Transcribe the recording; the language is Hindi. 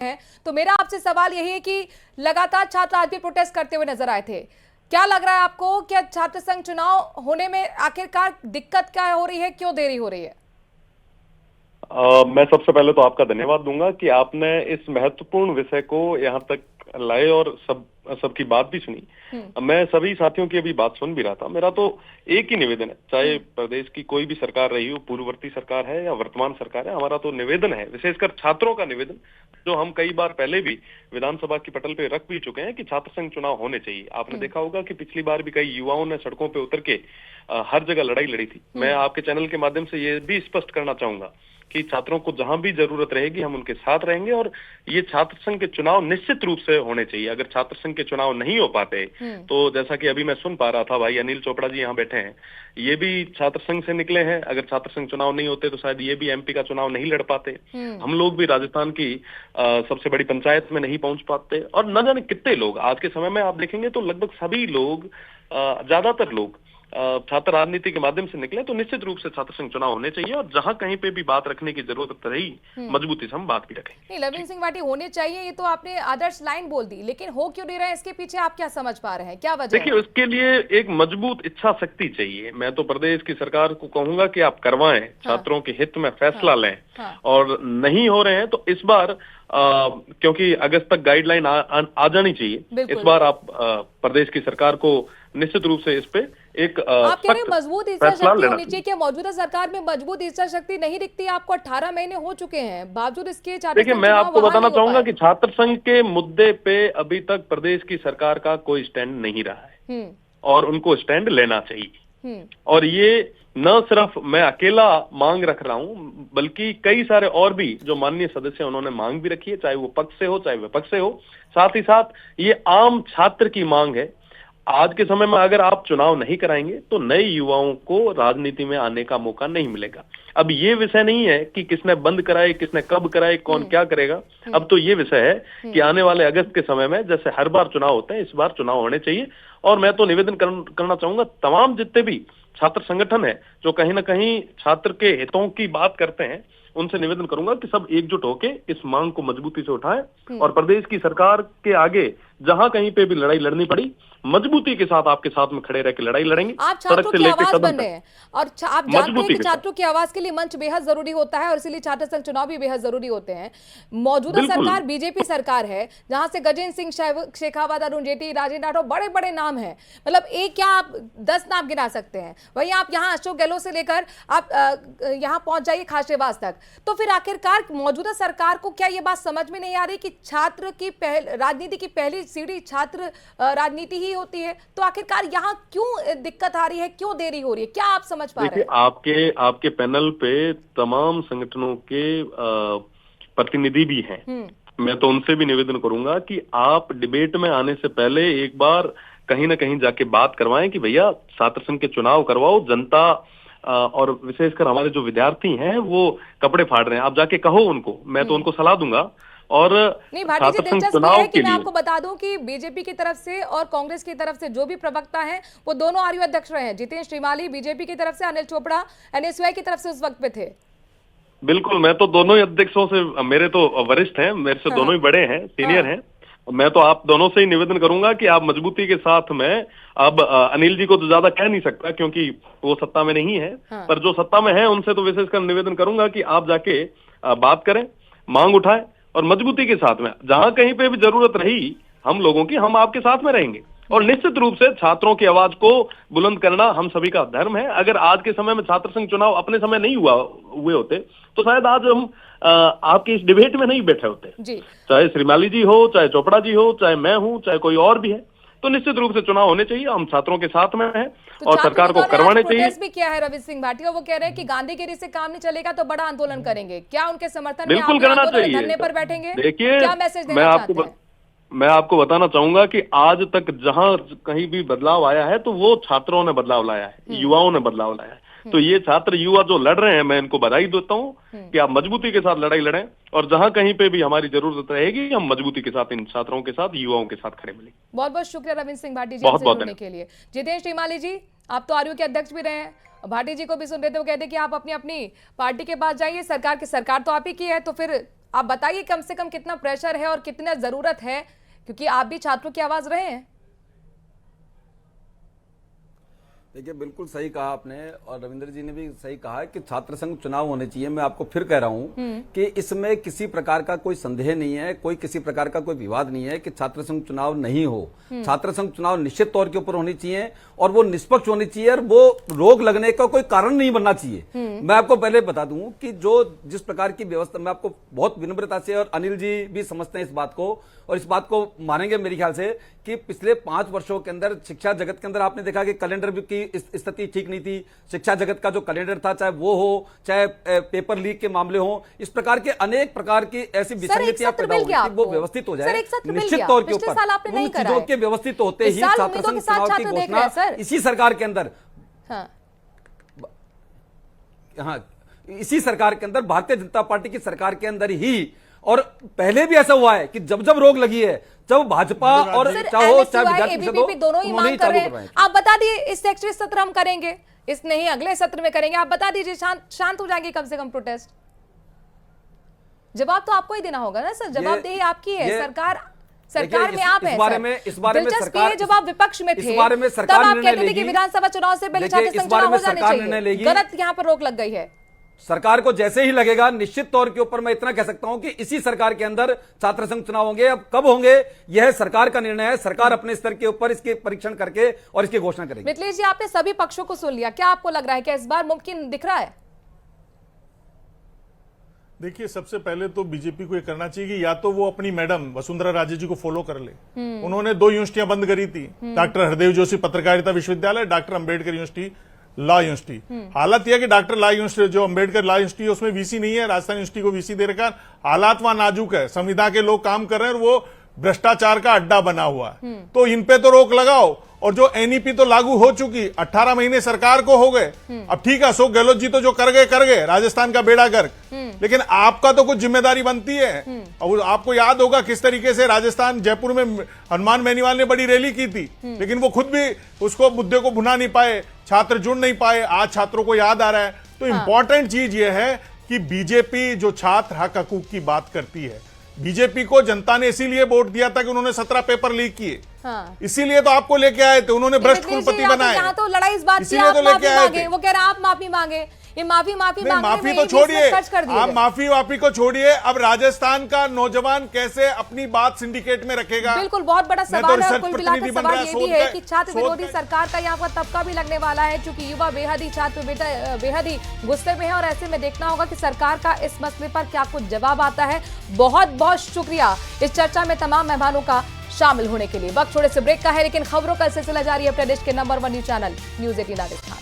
हैं। तो मेरा आपसे सवाल यही है कि लगातार छात्र आज भी प्रोटेस्ट करते हुए नजर आए थे। क्या लग रहा है आपको, क्या छात्र संघ चुनाव होने में आखिरकार दिक्कत क्या हो रही है, क्यों देरी हो रही है? मैं सबसे पहले तो आपका धन्यवाद दूंगा कि आपने इस महत्वपूर्ण विषय को यहाँ तक लाए और सबकी बात भी सुनी। मैं सभी साथियों की अभी बात सुन भी रहा था। मेरा तो एक ही निवेदन है, चाहे प्रदेश की कोई भी सरकार रही हो, पूर्ववर्ती सरकार है या वर्तमान सरकार है, हमारा तो निवेदन है, विशेषकर छात्रों का निवेदन, जो हम कई बार पहले भी विधानसभा की पटल पे रख भी चुके हैं कि छात्र संघ चुनाव होने चाहिए। आपने देखा होगा कि पिछली बार भी कई युवाओं ने सड़कों पे उतर के हर जगह लड़ाई लड़ी थी। मैं आपके चैनल के माध्यम से ये भी स्पष्ट करना चाहूंगा कि छात्रों को जहां भी जरूरत रहेगी हम उनके साथ रहेंगे और ये छात्र संघ के चुनाव निश्चित रूप से होने चाहिए। अगर छात्र संघ के चुनाव नहीं हो पाते तो जैसा कि अभी मैं सुन पा रहा था, भाई अनिल चोपड़ा जी यहाँ बैठे हैं, ये भी छात्र संघ से निकले हैं। अगर छात्र संघ चुनाव नहीं होते तो शायद ये भी एमपी का चुनाव नहीं लड़ पाते। हम लोग भी राजस्थान की सबसे बड़ी पंचायत में नहीं पहुंच पाते। और न जाने कितने लोग आज के समय में आप देखेंगे तो लगभग सभी लोग, ज्यादातर लोग छात्र राजनीति के माध्यम से निकले। तो निश्चित रूप से छात्र संघ चुनाव होने चाहिए और जहां कहीं पे भी बात रखने की जरूरत रही, मजबूती से हम बात भी रखेंगे। नहीं, लविन सिंह भाटी, होने चाहिए ये तो आपने आदर्श लाइन बोल दी, लेकिन हो क्यों नहीं रहा है, इसके पीछे आप क्या समझ पा रहे हैं, क्या वजह है? देखिए, उसके लिए एक मजबूत इच्छा शक्ति चाहिए। मैं तो प्रदेश की सरकार को कहूंगा कि आप करवाएं, छात्रों के हित में फैसला लें। और नहीं हो रहे हैं तो इस बार क्योंकि अगस्त तक गाइडलाइन आ जानी चाहिए, इस बार आप प्रदेश की सरकार को निश्चित रूप से इस पे एक आप कह रहे हैं मजबूत इच्छा शक्ति होनी चाहिए। चाहिए। क्या मौजूदा सरकार में मजबूत इच्छा शक्ति नहीं दिखती? आपको 18 महीने हो चुके हैं, बावजूद इसके देखिए, मैं आपको बताना चाहूंगा कि छात्र संघ के मुद्दे पे अभी तक प्रदेश की सरकार का कोई स्टैंड नहीं रहा है और उनको स्टैंड लेना चाहिए। और ये न सिर्फ मैं अकेला मांग रख रहा हूं, बल्कि कई सारे और भी जो माननीय सदस्य उन्होंने मांग भी रखी है, चाहे वो पक्ष से हो चाहे विपक्ष से हो। साथ ही साथ ये आम छात्र की मांग है। आज के समय में अगर आप चुनाव नहीं कराएंगे तो नए युवाओं को राजनीति में आने का मौका नहीं मिलेगा। अब ये विषय नहीं है कि किसने बंद कराए, किसने कब कराए, कौन क्या करेगा। अब तो ये विषय है कि आने वाले अगस्त के समय में जैसे हर बार चुनाव होते हैं, इस बार चुनाव होने चाहिए। और मैं तो निवेदन करना चाहूंगा तमाम जितने भी छात्र संगठन है जो कहीं ना कहीं छात्र के हितों की बात करते हैं, उनसे निवेदन करूंगा कि सब एकजुट होके इस मांग को मजबूती से उठाएं और प्रदेश की सरकार के आगे जहां कहीं पे भी लड़ाई लड़नी पड़ी, मजबूती के साथ आपके साथ में खड़े रह के लड़ाई लड़ेंगे। आप छात्रों की आवाज बन रहे हैं और आप जानते हैं कि छात्रों की आवाज के लिए मंच बेहद जरूरी होता है और इसीलिए छात्र संघ चुनाव भी बेहद जरूरी होते हैं। मौजूदा सरकार बीजेपी सरकार है, जहां से गजेंद्र सिंह शेखावत, अरुण जेटली, राजेंद्र राठौर, बड़े बड़े नाम हैं। मतलब एक क्या आप 10 नाम गिना सकते हैं। वहीं आप यहाँ अशोक गहलोत से लेकर आप यहाँ पहुंच जाइए खासरेवास तक। तो फिर आखिरकार मौजूदा सरकार को क्या ये बात समझ में नहीं आ रही कि छात्र की राजनीति की पहली सीढ़ी छात्र राजनीति ही होती है? तो आखिरकार यहाँ क्यों दिक्कत आ रही है, क्यों देरी हो रही है, क्या आप समझ पा रहे हैं? देखिए, आपके पैनल पे तमाम संगठनों के प्रतिनिधि भी हैं। मैं तो उनसे भी निवेदन करूंगा कि आप डिबेट में आने से पहले एक बार कहीं ना कहीं जाके बात करवाएं कि भैया छात्र संघ के चुनाव करवाओ। जनता और विशेषकर हमारे जो विद्यार्थी हैं वो कपड़े फाड़ रहे हैं, आप जाके कहो उनको। मैं तो उनको सलाह दूंगा। और नहीं भाटी जी, दिलचस्प है कि मैं आपको बता दूं कि बीजेपी की तरफ से और कांग्रेस की तरफ से जो भी प्रवक्ता हैं वो दोनों आरयू अध्यक्ष रहे हैं। जितेंद्र श्रीमाली बीजेपी की तरफ से, अनिल चोपड़ा एनएसयूआई की तरफ से उस वक्त पे थे। बिल्कुल, मैं तो दोनों ही अध्यक्षों से, मेरे तो वरिष्ठ हैं, मेरे से दोनों ही बड़े हैं, सीनियर हैं। मैं तो आप दोनों से ही निवेदन करूंगा कि आप मजबूती के साथ में, अब अनिल जी को तो ज्यादा कह नहीं सकता क्योंकि वो सत्ता में नहीं है, पर जो सत्ता में है उनसे तो विशेषकर निवेदन करूंगा कि आप जाके बात करें, मांग उठाएं और मजबूती के साथ में जहां कहीं पे भी जरूरत रही हम लोगों की, हम आपके साथ में रहेंगे। और निश्चित रूप से छात्रों की आवाज को बुलंद करना हम सभी का धर्म है। अगर आज के समय में छात्र संघ चुनाव अपने समय नहीं हुए होते तो शायद आज हम आपके इस डिबेट में नहीं बैठे होते जी। चाहे श्रीमाली जी हो, चाहे चोपड़ा जी हो, चाहे मैं हूं, चाहे कोई और भी है। तो निश्चित रूप से चुनाव होने चाहिए, हम छात्रों के साथ में हैं तो और सरकार को करवाने चाहिए। भी किया है रविंद्र सिंह भाटी, और वो कह रहे हैं कि गांधीगिरी से काम नहीं चलेगा तो बड़ा आंदोलन करेंगे। क्या उनके समर्थन में बिल्कुल करना चाहिए, धरने पर बैठेंगे? देखिए, क्या मैसेज देना चाहते हैं? मैं आपको बताना चाहूंगा कि आज तक जहां कहीं भी बदलाव आया है तो वो छात्रों ने बदलाव लाया है, युवाओं ने बदलाव लाया है। तो ये छात्र युवा जो लड़ रहे हैं, मैं इनको बधाई देता हूँ कि आप मजबूती के साथ लड़ाई लड़ें और जहां कहीं पे भी हमारी जरूरत रहेगी हम मजबूती के साथ इन छात्रों के साथ, युवाओं के साथ खड़े मिलेंगे। बहुत बहुत शुक्रिया रविंद्र सिंह भाटी जी हमसे जुड़ने के लिए। जितेंद्र श्रीमाली जी, आप तो आरयू के अध्यक्ष भी रहे हैं, भाटी जी को भी सुन रहे थे, वो कहते कि आप अपनी अपनी पार्टी के पास जाइए, सरकार तो आप ही की है, तो फिर आप बताइए कम से कम कितना प्रेशर है और कितना जरूरत है, क्योंकि आप भी छात्रों की आवाज रहे हैं। देखिए, बिल्कुल सही कहा आपने, और रविंद्र जी ने भी सही कहा है कि छात्र संघ चुनाव होने चाहिए। मैं आपको फिर कह रहा हूं कि इसमें किसी प्रकार का कोई संदेह नहीं है, कोई किसी प्रकार का कोई विवाद नहीं है कि छात्र संघ चुनाव नहीं हो। छात्र संघ चुनाव निश्चित तौर के ऊपर होनी चाहिए और वो निष्पक्ष होनी चाहिए और वो रोक लगने का कोई कारण नहीं बनना चाहिए। मैं आपको पहले बता दूं कि जिस प्रकार की व्यवस्था, मैं आपको बहुत विनम्रता से, और अनिल जी भी समझते हैं इस बात को और इस बात को मानेंगे मेरे ख्याल से, कि पिछले 5 वर्षों के अंदर शिक्षा जगत के अंदर आपने देखा कि कैलेंडर की स्थिति ठीक नहीं थी। शिक्षा जगत का जो कैलेंडर था, चाहे वो हो, चाहे पेपर लीक के मामले हो, इस प्रकार के अनेक प्रकार की ऐसी विसंगतियां पैदा हो गई, वो व्यवस्थित हो जाए निश्चित तौर के ऊपर। उन चीजों के व्यवस्थित होते ही छात्र संघ चुनाव की घोषणा इसी सरकार के अंदर, हाँ, इसी सरकार के अंदर, भारतीय जनता पार्टी की सरकार के अंदर ही, और पहले भी ऐसा हुआ है कि जब जब रोक लगी है, जब भाजपा और चाहे एबीवीपी दोनों ही मांग कर रहे हैं। आप बता दिए इस शैक्षणिक सत्र हम करेंगे, इस नहीं अगले सत्र में करेंगे, आप बता दीजिए, शांत हो जाएंगे कम से कम प्रोटेस्ट। जवाब तो आपको ही देना होगा ना सर, जवाबदेही आपकी है। सरकार में आप हैं। इस बारे में सरकार, जब आप विपक्ष में थे, इस बारे में तब सरकार आप कहते थे कि विधानसभा चुनाव से पहले छात्र संघ चुनाव हो जाने चाहिए। गलत यहाँ पर रोक लग गई है। सरकार को जैसे ही लगेगा, निश्चित तौर के ऊपर मैं इतना कह सकता हूं कि इसी सरकार के अंदर छात्र संघ चुनाव होंगे। अब कब होंगे यह सरकार का निर्णय है। सरकार अपने स्तर के ऊपर इसके परीक्षण करके और इसकी घोषणा करेगी। मिथिलेश जी, आपने सभी पक्षों को सुन लिया, क्या आपको लग रहा है कि इस बार मुमकिन दिख रहा है? देखिए, सबसे पहले तो बीजेपी को ये करना चाहिए कि या तो वो अपनी मैडम वसुंधरा राजे जी को फॉलो कर ले। उन्होंने 2 यूनिवर्सिटियां बंद करी थी, डॉक्टर हरदेव जोशी पत्रकारिता विश्वविद्यालय, doctor Ambedkar university, law university. हालत यह कि डॉक्टर लॉ यूनिवर्सिटी, जो अंबेडकर लॉ यूनिवर्सिटी है, उसमें वीसी नहीं है, राजस्थान यूनिवर्सिटी को वीसी दे रखा। हालात वहां नाजुक है, संविदा के लोग काम कर रहे हैं और वो भ्रष्टाचार का अड्डा बना हुआ है। तो इन पे तो रोक लगाओ। और जो एनईपी तो लागू हो चुकी, 18 महीने सरकार को हो गए। अब ठीक है, अशोक गहलोत जी तो जो कर गए, राजस्थान का बेड़ा गर्क, लेकिन आपका तो कुछ जिम्मेदारी बनती है। और आपको याद होगा किस तरीके से राजस्थान, जयपुर में हनुमान बेनीवाल ने बड़ी रैली की थी, लेकिन वो खुद भी उसको मुद्दे को भुना नहीं पाए, छात्र जुड़ नहीं पाए। आज छात्रों को याद आ रहा है। तो इंपॉर्टेंट चीज ये है कि बीजेपी जो छात्र हक हकूक की बात करती है, बीजेपी को जनता ने इसीलिए वोट दिया था कि उन्होंने 17 पेपर लीक किए। इसीलिए तो आपको लेके आए थे, उन्होंने भ्रष्ट कुलपति बनाए। यहाँ तो लड़ाई इस बात की, इसीलिए तो लेके आए थे। वो कह रहा आप माफी मांगे, ये माफी तो छोड़िए, आप माफी को छोड़िए। अब राजस्थान का नौजवान कैसे अपनी बात सिंडिकेट में रखेगा? बिल्कुल, बहुत बड़ा सवाल है। कुल मिलाकर सवाल ये भी है कि छात्र विरोधी सरकार का यहाँ पर तबका भी लगने वाला है, क्योंकि युवा बेहद ही, छात्र बेहद ही गुस्से में है और ऐसे में देखना होगा कि सरकार का इस मसले पर क्या कुछ जवाब आता है। बहुत बहुत शुक्रिया इस चर्चा में तमाम मेहमानों का शामिल होने के लिए। वक्त थोड़े से ब्रेक का है, लेकिन खबरों का सिलसिला जारी है प्रदेश के number 1 news channel news 18 Rajasthan.